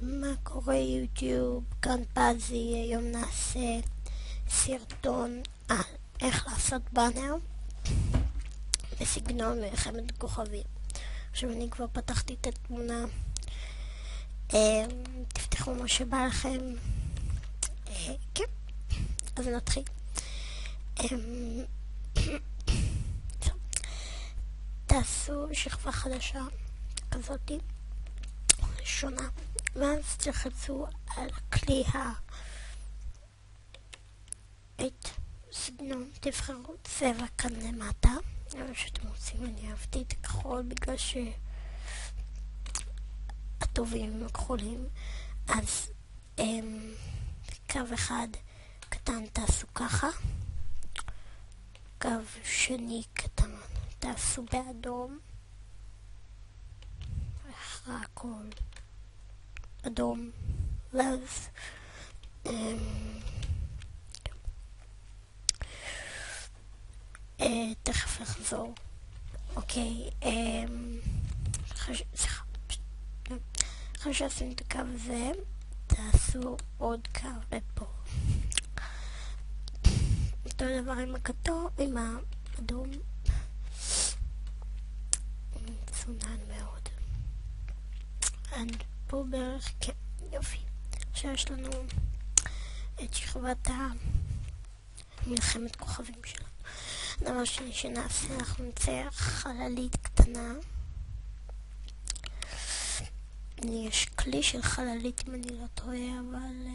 מה קורה יוטיוב? כאן פזי, היום נעשה סרטון על איך לעשות באנר בסגנון מלחמת כוכבים. עכשיו אני כבר פתחתי את התמונה, תפתחו מה שבא לכם, כן, אז נתחיל. תעשו שכבה חדשה כזאתי, שונה, ואז תלחצו על הכלי את סגנון, תבחרו צבע כאן למטה, מה שאתם רוצים. אני אהבתי את הכחול בגלל שהטובים הם כחולים. אז קו אחד קטן תעשו ככה, קו שני קטן תעשו באדום, אחרי הכל אדום, ואז תכף לחזור. אוקיי, אחרי שעשינו את הקו הזה, תעשו עוד קו לפה. אותו דבר עם הכתוב, עם האדום. צונן מאוד. עד פה בערך, כן, יופי. עכשיו יש לנו את שכבת מלחמת כוכבים שלנו. דבר שני שנעשה, אנחנו נצייר חללית קטנה. יש כלי של חללית אם אני לא טועה, אבל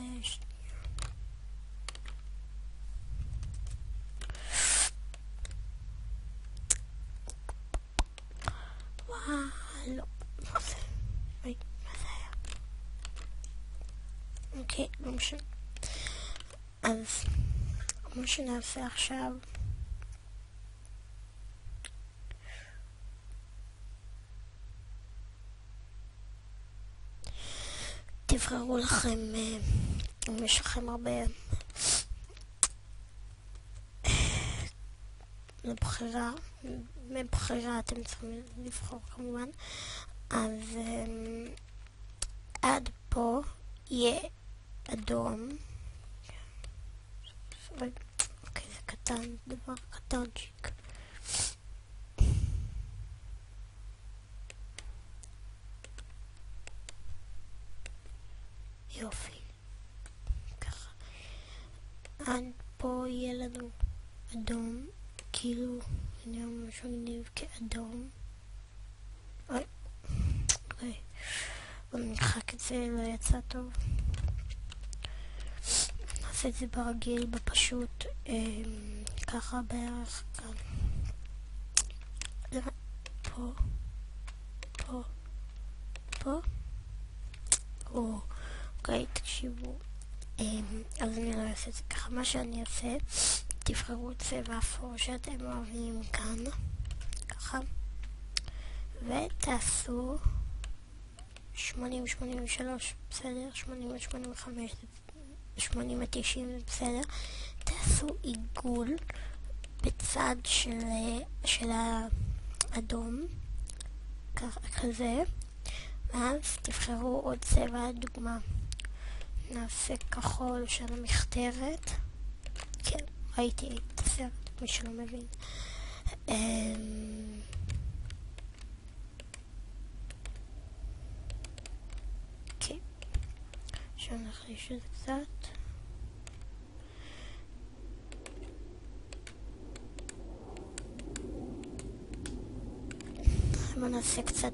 לא, מה זה? מה זה היה? אוקיי, לא משנה. אז מה שנעשה עכשיו, תבחרו לכם, אם יש לכם הרבה מבחירה אתם צריכים לבחור כמובן. אז עד פה יהיה אדום. אוקיי, זה קטן, דבר קטנצ'יק. יופי, ככה. עד פה יהיה לנו אדום, כאילו נראה משהו נראה כאדום. אוי, בואו נמחק את זה, לא יצא טוב. נעשה את זה ברגיל, בפשוט, ככה בערך כאן. פה, פה, פה. אוקיי, תקשיבו. אז אני לא אעשה את זה ככה. מה שאני אעשה, תבחרו צבע אפור שאתם אוהבים כאן, ככה, ותעשו 80-83, בסדר? 80-85, 80-90, בסדר? תעשו עיגול בצד של האדום, כזה, ואז תבחרו עוד צבע, דוגמה. נעשה כחול של המכתרת. כן, ראיתי את הסרט, מי שלא מבין. כן, עכשיו נחליש את זה קצת. בוא נעשה קצת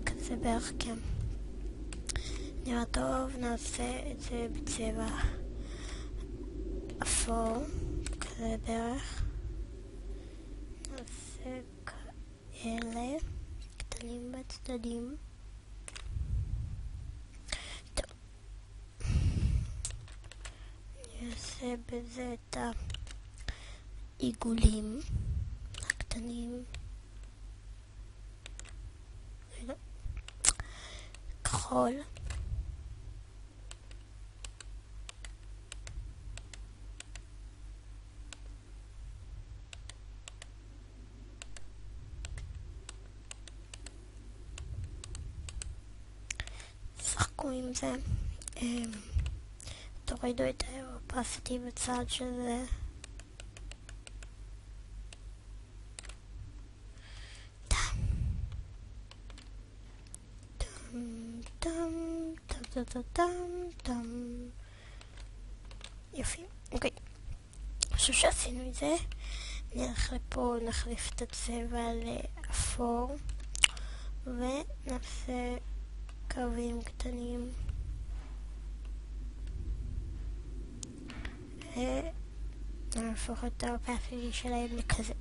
כזה בערך, כן. נראה טוב, נעשה את זה בצבע אפור, כזה בערך. נעשה כאלה, קטנים בצדדים. טוב. נעשה בזה את העיגולים הקטנים. כחול. תחכו עם זה. תורידו את האופסיטי בצד שזה. יופי, אוקיי. עכשיו שעשינו את זה, נלך לפה, נחליף את הצבע לאפור ונעשה קווים קטנים ונהפוך את האופסיטי שלהם לכזה.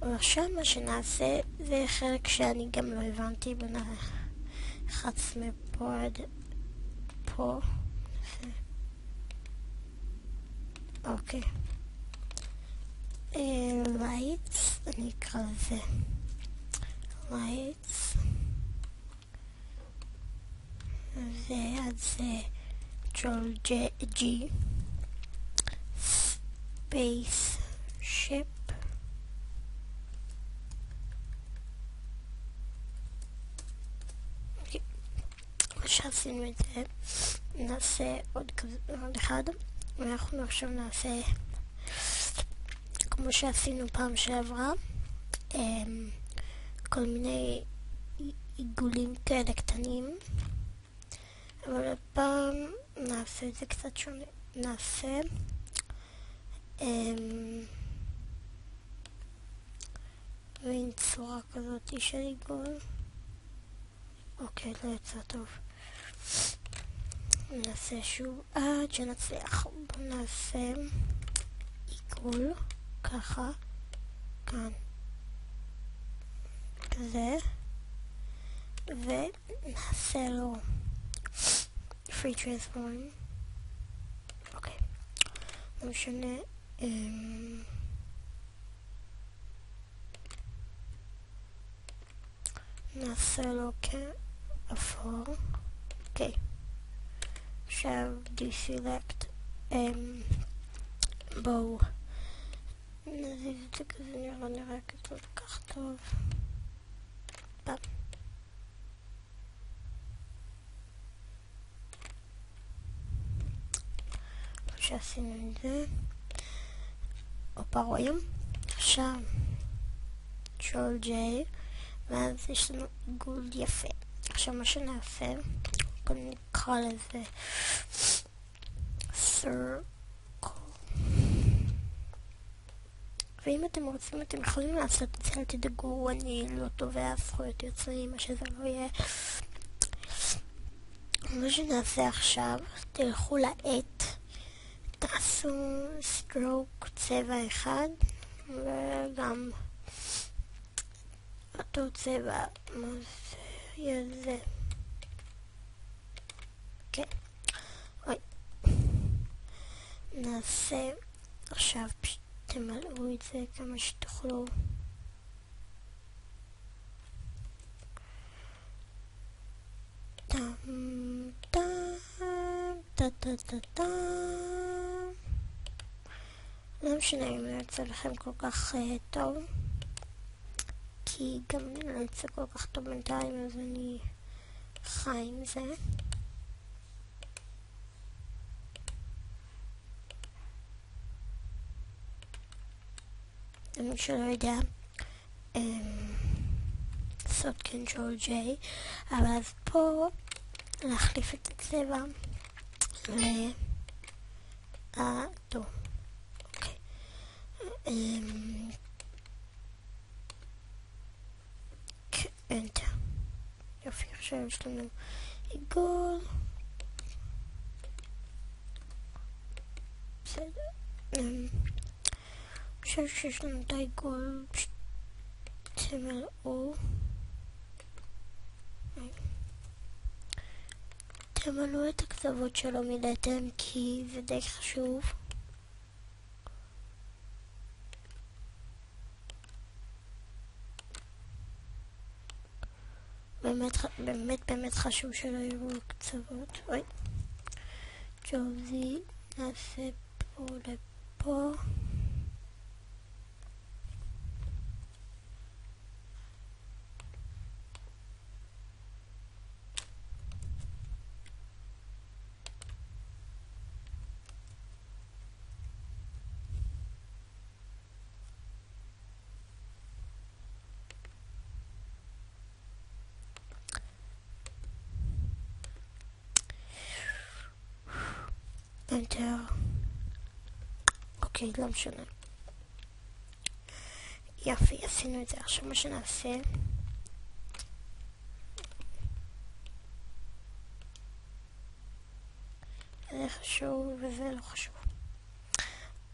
עכשיו מה שנעשה זה חלק שאני גם לא הבנתי, בנחץ מפה עד פה. אוקיי. lights, אני אקרא לזה lights, ועד זה control G space ship, שעשינו את זה, נעשה עוד אחד, ואנחנו עכשיו נעשה כמו שעשינו פעם שעברה, כל מיני עיגולים כאלה קטנים, אבל הפעם נעשה את זה קצת שונה. נעשה ועם צורה כזאת של עיגול. אוקיי, לא יצא טוב. נעשה שוב עד שנצליח. בואו נעשה עיגול ככה, כאן, כזה, ונעשה לו free transform. אוקיי, לא משנה, נעשה לו כאפור. אוקיי, עכשיו deselect, בואו נזיז את זה כזה, נראה כזה כך טוב. פעם. שעשינו את זה. אופה, רואים? עכשיו control J, ואז יש לנו עיגול יפה. עכשיו מה שנעשה, בואו נקרא לזה circle. ואם אתם רוצים, אתם יכולים לעשות את זה, אל תדאגו, אני לא תובע זכויות יוצרים, מה שזה לא יהיה. מה שנעשה עכשיו, תלכו לעט, תעשו סטרוק צבע אחד, וגם אותו צבע, מה זה יהיה זה? כן, אוי. נעשה עכשיו תמלאו את זה כמה שתוכלו. טם טם טה טה טה טה. לא משנה אם לא יוצא לכם כל כך טוב, כי גם לא יוצא כל כך טוב בינתיים, אז אני חי עם זה. למי שלא יודע, לעשות control J, אבל אז פה להחליף את הצבע לאדום. אוקיי. Enter. יופי, עכשיו יש לנו עיגול. בסדר. עכשיו שיש לנו את העיגול, תמלאו. תמלאו את הקצוות שלא מילאתם, כי זה די חשוב. באמת חשוב שלא יראו קצוות. אוי. ג'וזי, נעשה פה לפה. יותר. אוקיי, לא משנה. יופי, עשינו את זה. עכשיו מה שנעשה, זה חשוב וזה לא חשוב.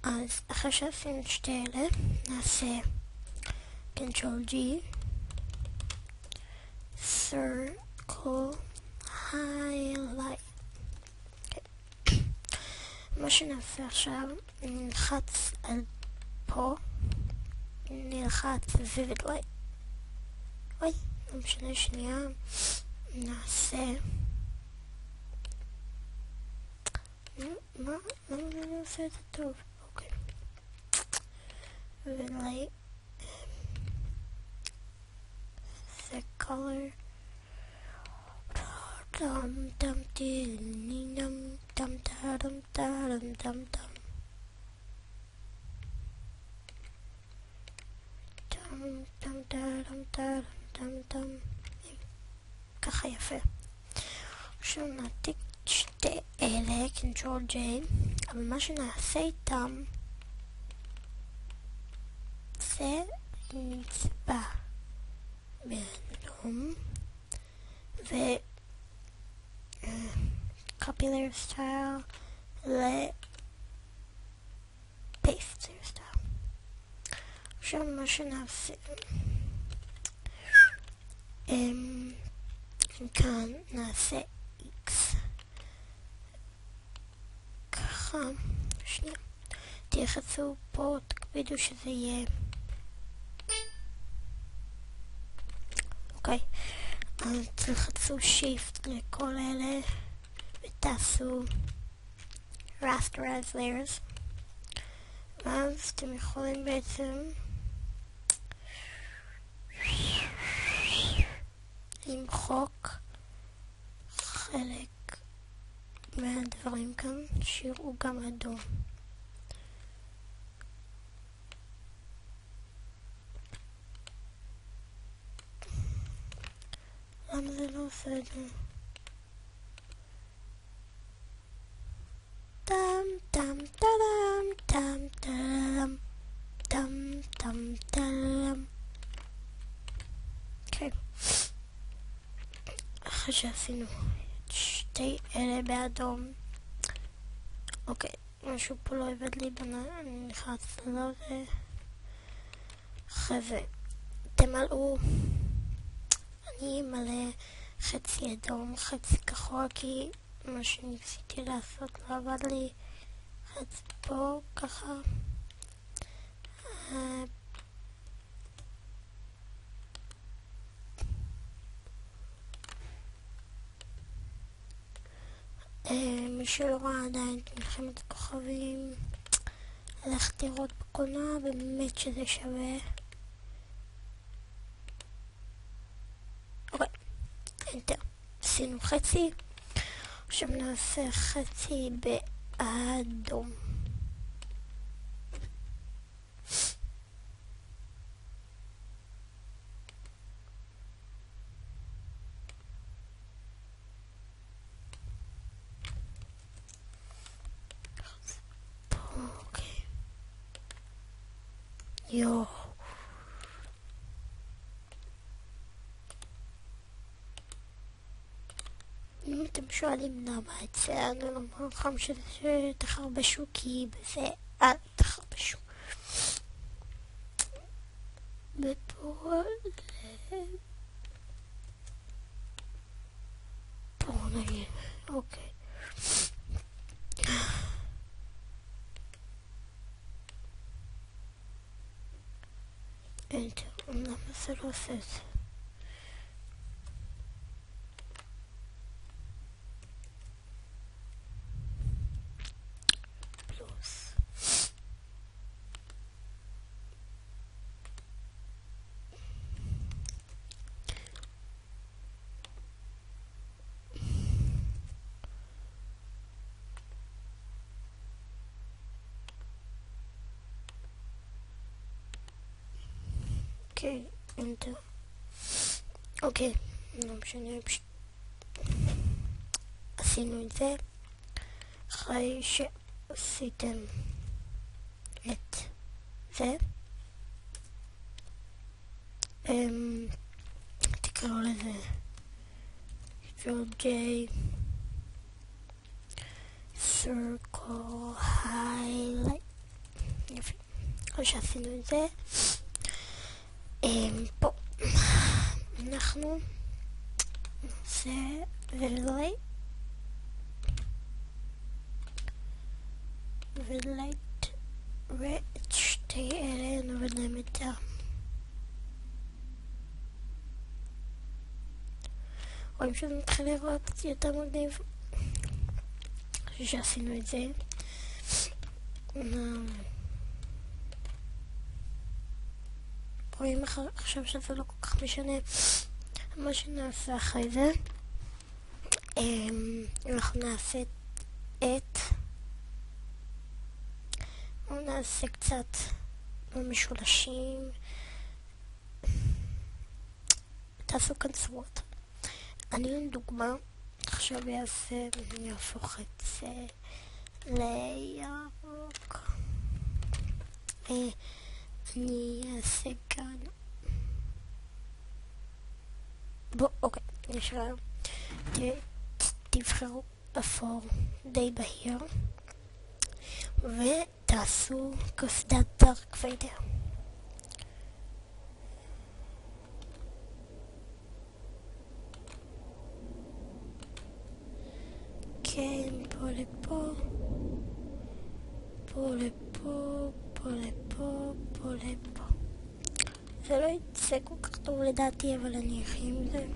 אז אחרי שעשינו את שתי אלה, נעשה Ctrl G, Circle, Highlight. מה שנעשה עכשיו, נלחץ על פה, נלחץ Vivid Light. אוי, לא משנה, שנייה. נעשה... למה אני עושה את זה טוב? אוקיי. Vivid Light. זה color. Dum dum dum dum dum dum dum dum. Dum dum dum dum dum. ככה יפה. עכשיו נעתיק שתי אלה, Ctrl J, אבל מה שנעשה איתם זה נצבע באדום ו copy layer style ל-paste layer style. עכשיו מה שנעשה כאן נעשה X ככה, שנייה, תלחצו פה, תקפידו שזה יהיה אוקיי, אז תלחצו Shift לכל אלה ותעשו Rasterize Layers, ואז אתם יכולים בעצם למחוק חלק מהדברים כאן שיראו גם אדום. למה זה לא עושה את זה? טם טם טם טם טם טם טם טם. אוקיי, אחרי שעשינו שתי אלה באדום, אוקיי, משהו פה לא עבד לי, אני נכנס לזה. אחרי זה תמלאו, אני מלא חצי אדום חצי כחול, כי מה שניסיתי לעשות לא עבד לי. חצי פה ככה, מי שלא ראה עדיין את מלחמת הכוכבים, הלכת לראות בקולנוע, באמת שזה שווה. אוקיי, אנטר, עשינו חצי, עכשיו נעשה חצי באדום. יו, אם אתם שואלים למה את זה, אני לא אומר לכם שזה תחרבשו, כי בזה אל תחרבשו. ופה פה נגיד, אוקיי. אנטר, למה זה לא עושה את זה? פלוס. אוקיי, אנטר. אוקיי, לא משנה, עשינו את זה. אחרי עשיתם את זה, תקראו לזה J circle highlight. יופי, אחרי שעשינו את זה, פה אנחנו נעשה ולייט ואת שתי אלה נוריד להם את רואים שזה מתחיל לראות יותר מגניב. אחרי שעשינו את זה, רואים עכשיו שזה לא כל כך משנה מה שנעשה אחרי זה. אנחנו נעשה נעשה קצת במשולשים, תעשו כאן צורות. אני לדוגמה עכשיו אני אהפוך את זה לירוק. אני אעשה כאן אוקיי, יש רעיון. תבחרו אפור די בהיר ותעשו קסדת דארק ויידר. כן, פה לפה, פה לפה, פה לפה, פה לפה. זה לא יצא כל כך טוב לדעתי, אבל אני אחי עם זה.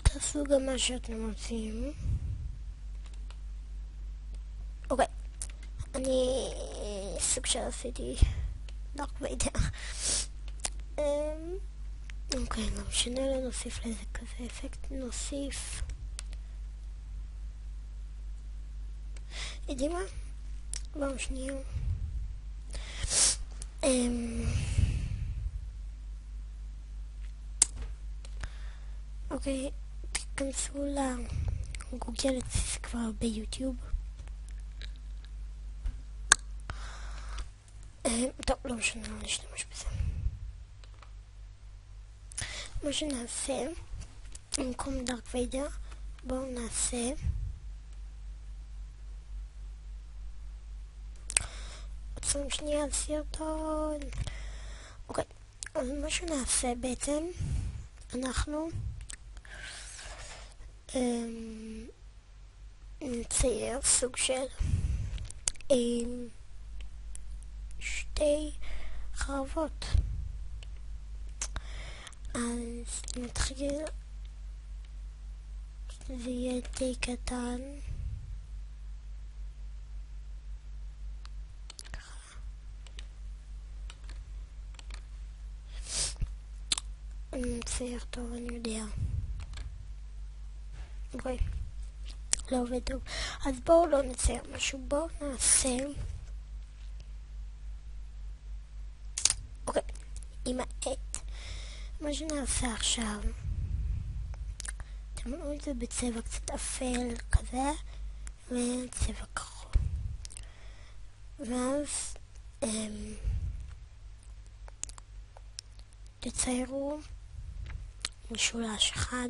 תעשו גם מה שאתם רוצים. אוקיי, אני סוג שעשיתי דארק ויידר. אוקיי, לא משנה, נוסיף לזה כזה אפקט, נוסיף. יודעים מה? בואו שנייה. אוקיי, תכנסו לגוגל, זה כבר ביוטיוב. טוב, לא משנה, לא נשתמש בזה. מה שנעשה, במקום דארק ויידר, בואו נעשה עצום שנייה על סרטון. אוקיי, אז מה שנעשה בעצם, אנחנו נצייר סוג של שתי חרבות. אז נתחיל, זה יהיה די קטן. נצייר טוב, אני יודע. אוקיי, לא עובד טוב. אז בואו לא נצייר משהו, בואו נעשה. אוקיי, עם העט. מה שנעשה עכשיו, אתם רואים את זה בצבע קצת אפל כזה, וצבע כחול. ואז תציירו משולש אחד.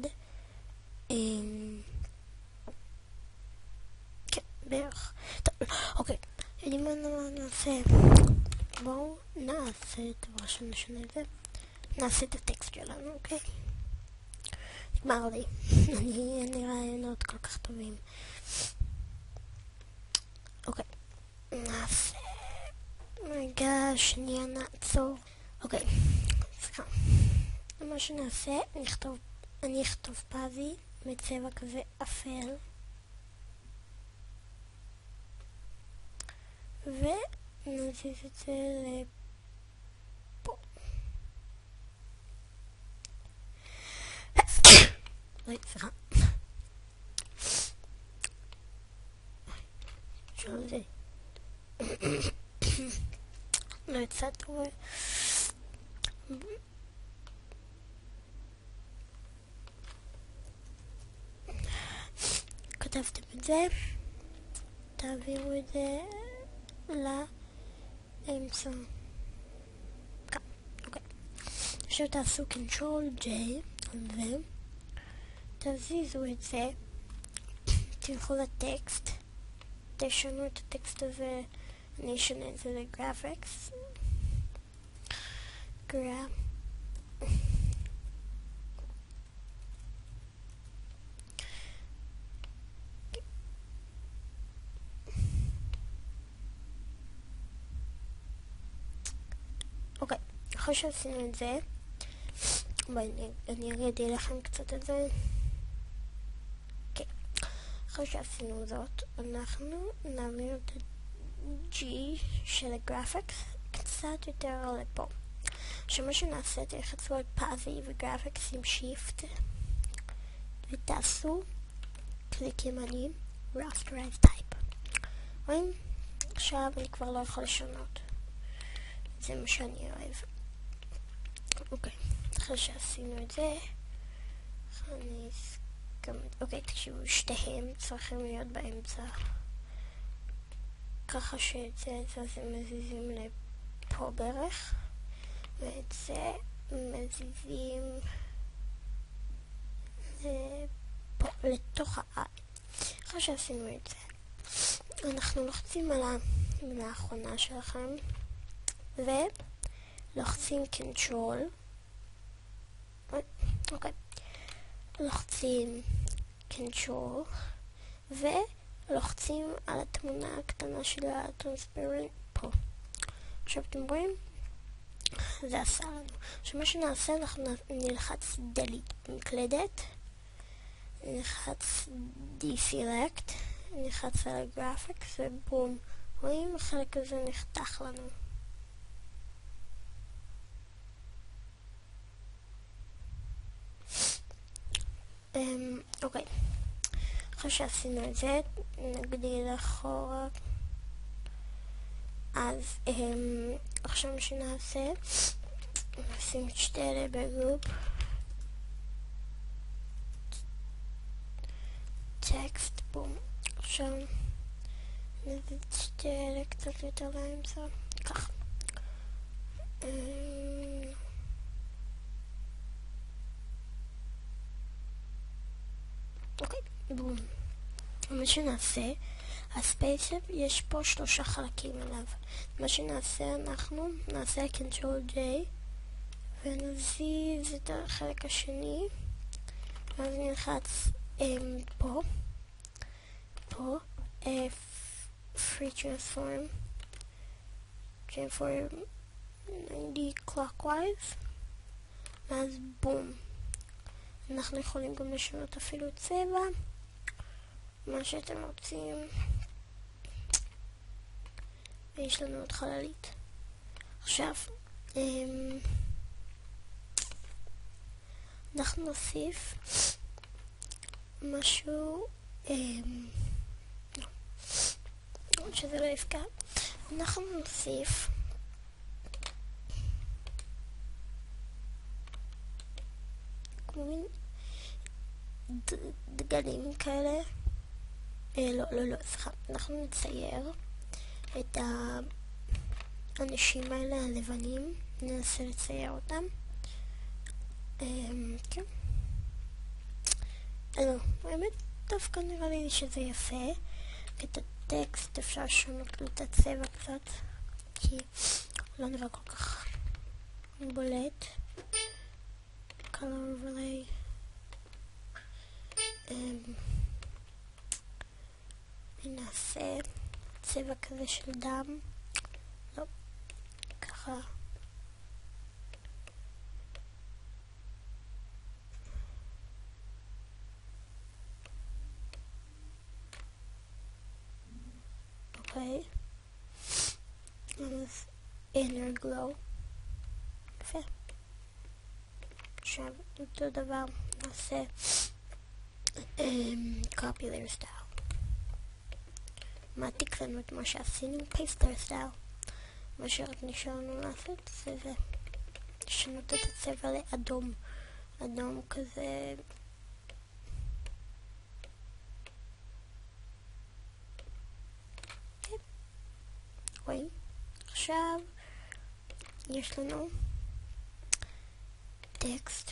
כן, בערך. טוב, אוקיי, יודעים מה נעשה? בואו נעשה את דבר שנשנה את זה. נעשה את הטקסט שלנו, אוקיי? נגמר לי. אין לי רעיונות כל כך טובים. אוקיי, נעשה. רגע, שנייה נעצור. אוקיי, סליחה. מה שנעשה, אני אכתוב פאזי בצבע כזה אפל. ונזיז את זה לפה. סליחה. קצת רואה. כתבתם את זה, תעבירו את זה לאמצע. אוקיי. עכשיו תעשו Ctrl J ותזיזו את זה, תלכו לטקסט, תשנו את הטקסט הזה, אני אשנה את זה לגרפיקס. אוקיי, אחרי שעשינו את זה, אני אראה לכם קצת את זה. אחרי שעשינו זאת, אנחנו נעביר את ה-G של הגרפיקס קצת יותר לפה. שמה שנעשה, תלחצו על פאזי וגרפיקס עם שיפט ותעשו קליק ימני rasterize type. רואים? עכשיו אני כבר לא יכול לשנות. זה מה שאני אוהב. אוקיי, אחרי שעשינו את זה, אוקיי, תקשיבו, שתיהם צריכים להיות באמצע. ככה שאת זה מזיזים לפה בערך, ואת זה מזיזים לפה, לתוך ה-I. אחרי שעשינו את זה, אנחנו לוחצים על המילה האחרונה שלכם, ולוחצים Ctrl. אוקיי. לוחצים Ctrl ולוחצים על התמונה הקטנה של הטרנספרנט פה. עכשיו אתם רואים? זה עשה לנו. עכשיו מה שנעשה, אנחנו נלחץ Delete במקלדת, נלחץ Deselect, נלחץ על הגרפיקס ובום. רואים? החלק הזה נחתך לנו. אוקיי, אחרי שעשינו את זה, נגדיל אחורה. אז עכשיו מה שנעשה, נשים את שתי אלה בגרופ, טקסט, בום. עכשיו נזיז את שתי אלה קצת יותר לאמצע, ככה. אוקיי, בום. מה שנעשה, הספייסר, יש פה 3 חלקים עליו. מה שנעשה, אנחנו נעשה Ctrl J ונזיז את החלק השני, ואז נלחץ פה, Free Transform 90 clockwise, ואז בום. אנחנו יכולים גם לשנות אפילו צבע, מה שאתם רוצים. ויש לנו עוד חללית. עכשיו, אנחנו נוסיף משהו, שזה לא יפקע. אנחנו נוסיף מין דגלים כאלה. לא, סליחה. אנחנו נצייר את האנשים האלה הלבנים, ננסה לצייר אותם. כן. האמת, דווקא נראה לי שזה יפה. את הטקסט אפשר לשנות לו את הצבע קצת, כי לא נראה כל כך בולט. color overlay. נעשה צבע כזה של דם. לא, ככה. אוקיי. אז inner glow. יפה. עכשיו אותו דבר נעשה copy their style. מעתיק לנו את מה שעשינו, paste their style. מה שרק נשאר לנו לעשות זה לשנות את הצבע לאדום. אדום כזה. כן. רואים? עכשיו יש לנו טקסט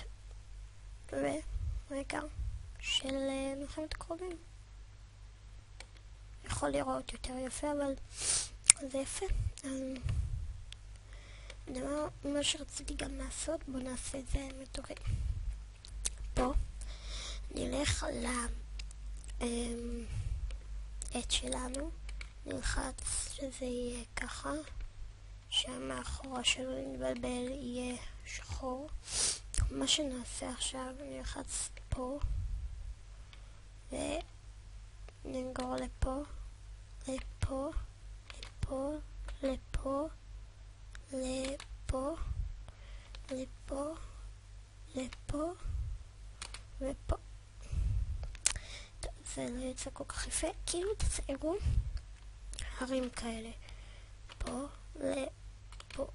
ורקע של מלחמת הקרובים. יכול לראות יותר יפה, אבל זה יפה. מה שרציתי גם לעשות, בוא נעשה את זה מתורי. פה נלך לעט שלנו, נלחץ שזה יהיה ככה, שהמאחורה שלו נתבלבל יהיה שחור. מה שנעשה עכשיו, נלחץ פה ונגור לפה, לפה, לפה, לפה, לפה, לפה, לפה ופה. טוב, זה לא יצא כל כך יפה, כאילו תציירו הרים כאלה, פה לפה.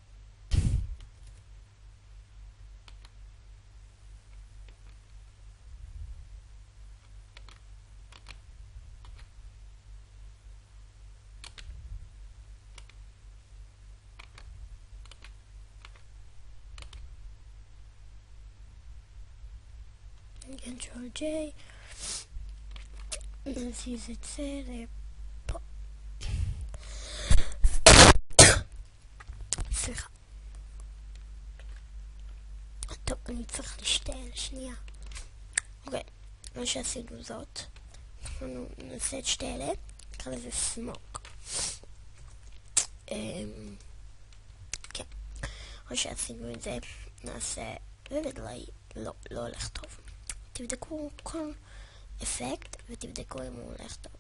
Ctrl J, נזיז את זה לפה. סליחה. טוב, אני צריך להשתעל שנייה. אוקיי, מה שעשינו זאת, אנחנו נעשה את שתי אלה, נקרא לזה סמוק. כן, מה שעשינו את זה, נעשה, ובדלי לא הולך טוב. תבדקו כל אפקט ותבדקו אם הוא הולך טוב.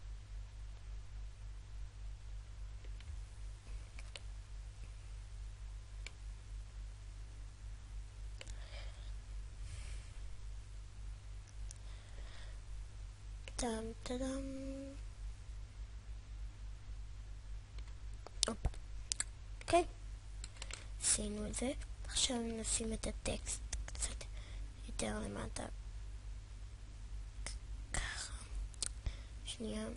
טם טדם. אופה. אוקיי. עשינו את זה. עכשיו נשים את הטקסט קצת יותר למטה. ככה. שנייה.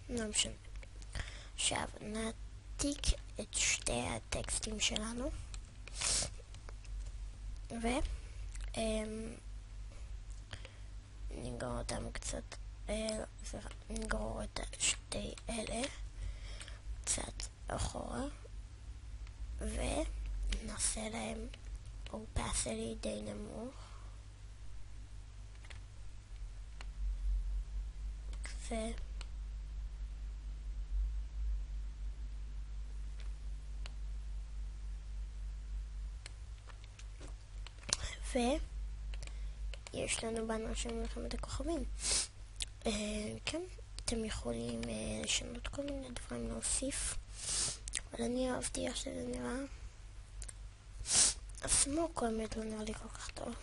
לא משנה. עכשיו נעתיק את שתי הטקסטים שלנו נגרור אותם קצת, נגרור את שתי אלה קצת אחורה ונעשה להם opacity די נמוך כזה. ויש לנו בנו של מלחמת הכוכבים. כן, אתם יכולים לשנות כל מיני דברים, להוסיף, אבל אני אהבתי איך שזה נראה. הסמוק באמת לא נראה לי כל כך טוב.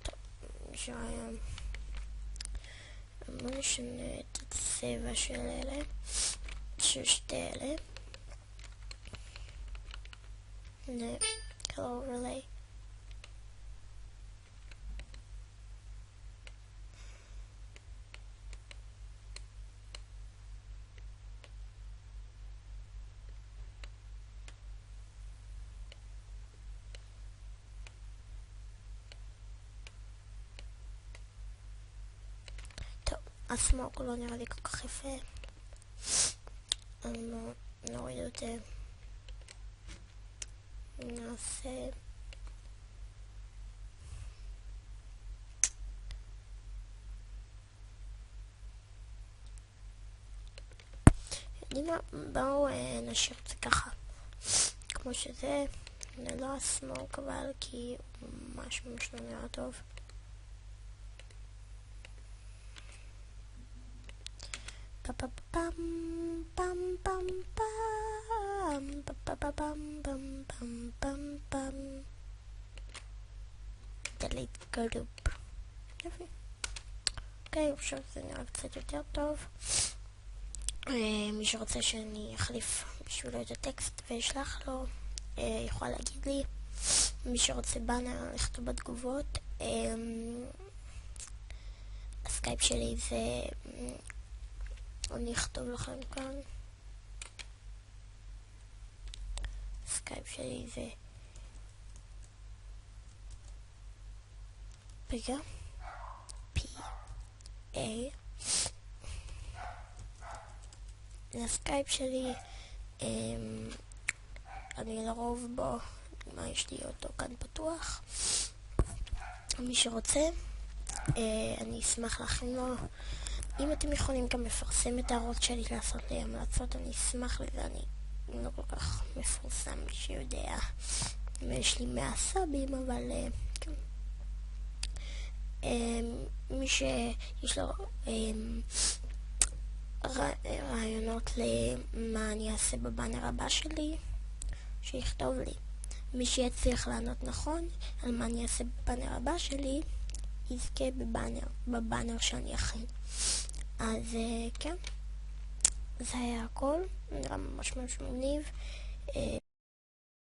טוב, שהיה. בוא נשנה את הצבע של אלה, של שתי אלה. color overlay. טוב, הסמוק לא נראה לי כל כך יפה. אני נוריד את זה. נעשה בואו נשאיר את זה ככה כמו שזה, ללא הסמוק, אבל כי הוא ממש לא נראה טוב. פם פם פם פם פם פם פם פם פם פם פם. delete group. יופי. אוקיי, עכשיו זה נראה קצת יותר טוב. מי שרוצה שאני אחליף בשבילו את הטקסט וישלח לו, יכול להגיד לי. מי שרוצה באנר לכתוב בתגובות, הסקייפ שלי זה, אני אכתוב לכם כאן, הסקייפ שלי זה רגע, P-A, הסקייפ שלי, אני לרוב בו, מה יש לי אותו כאן פתוח. מי שרוצה, אני אשמח להכין לו. אם אתם יכולים גם לפרסם את הערוץ שלי, לעשות לי המלצות, אני אשמח לזה. אני לא כל כך מפורסם, מי שיודע. יש לי 100 סאבים, אבל כן. מי שיש לו רעיונות למה אני אעשה בבאנר הבא שלי, שיכתוב לי. מי שיצליח לענות נכון על מה אני אעשה בבאנר הבא שלי, יזכה בבאנר שאני אכין. אז כן, זה היה הכל, נראה ממש מגניב.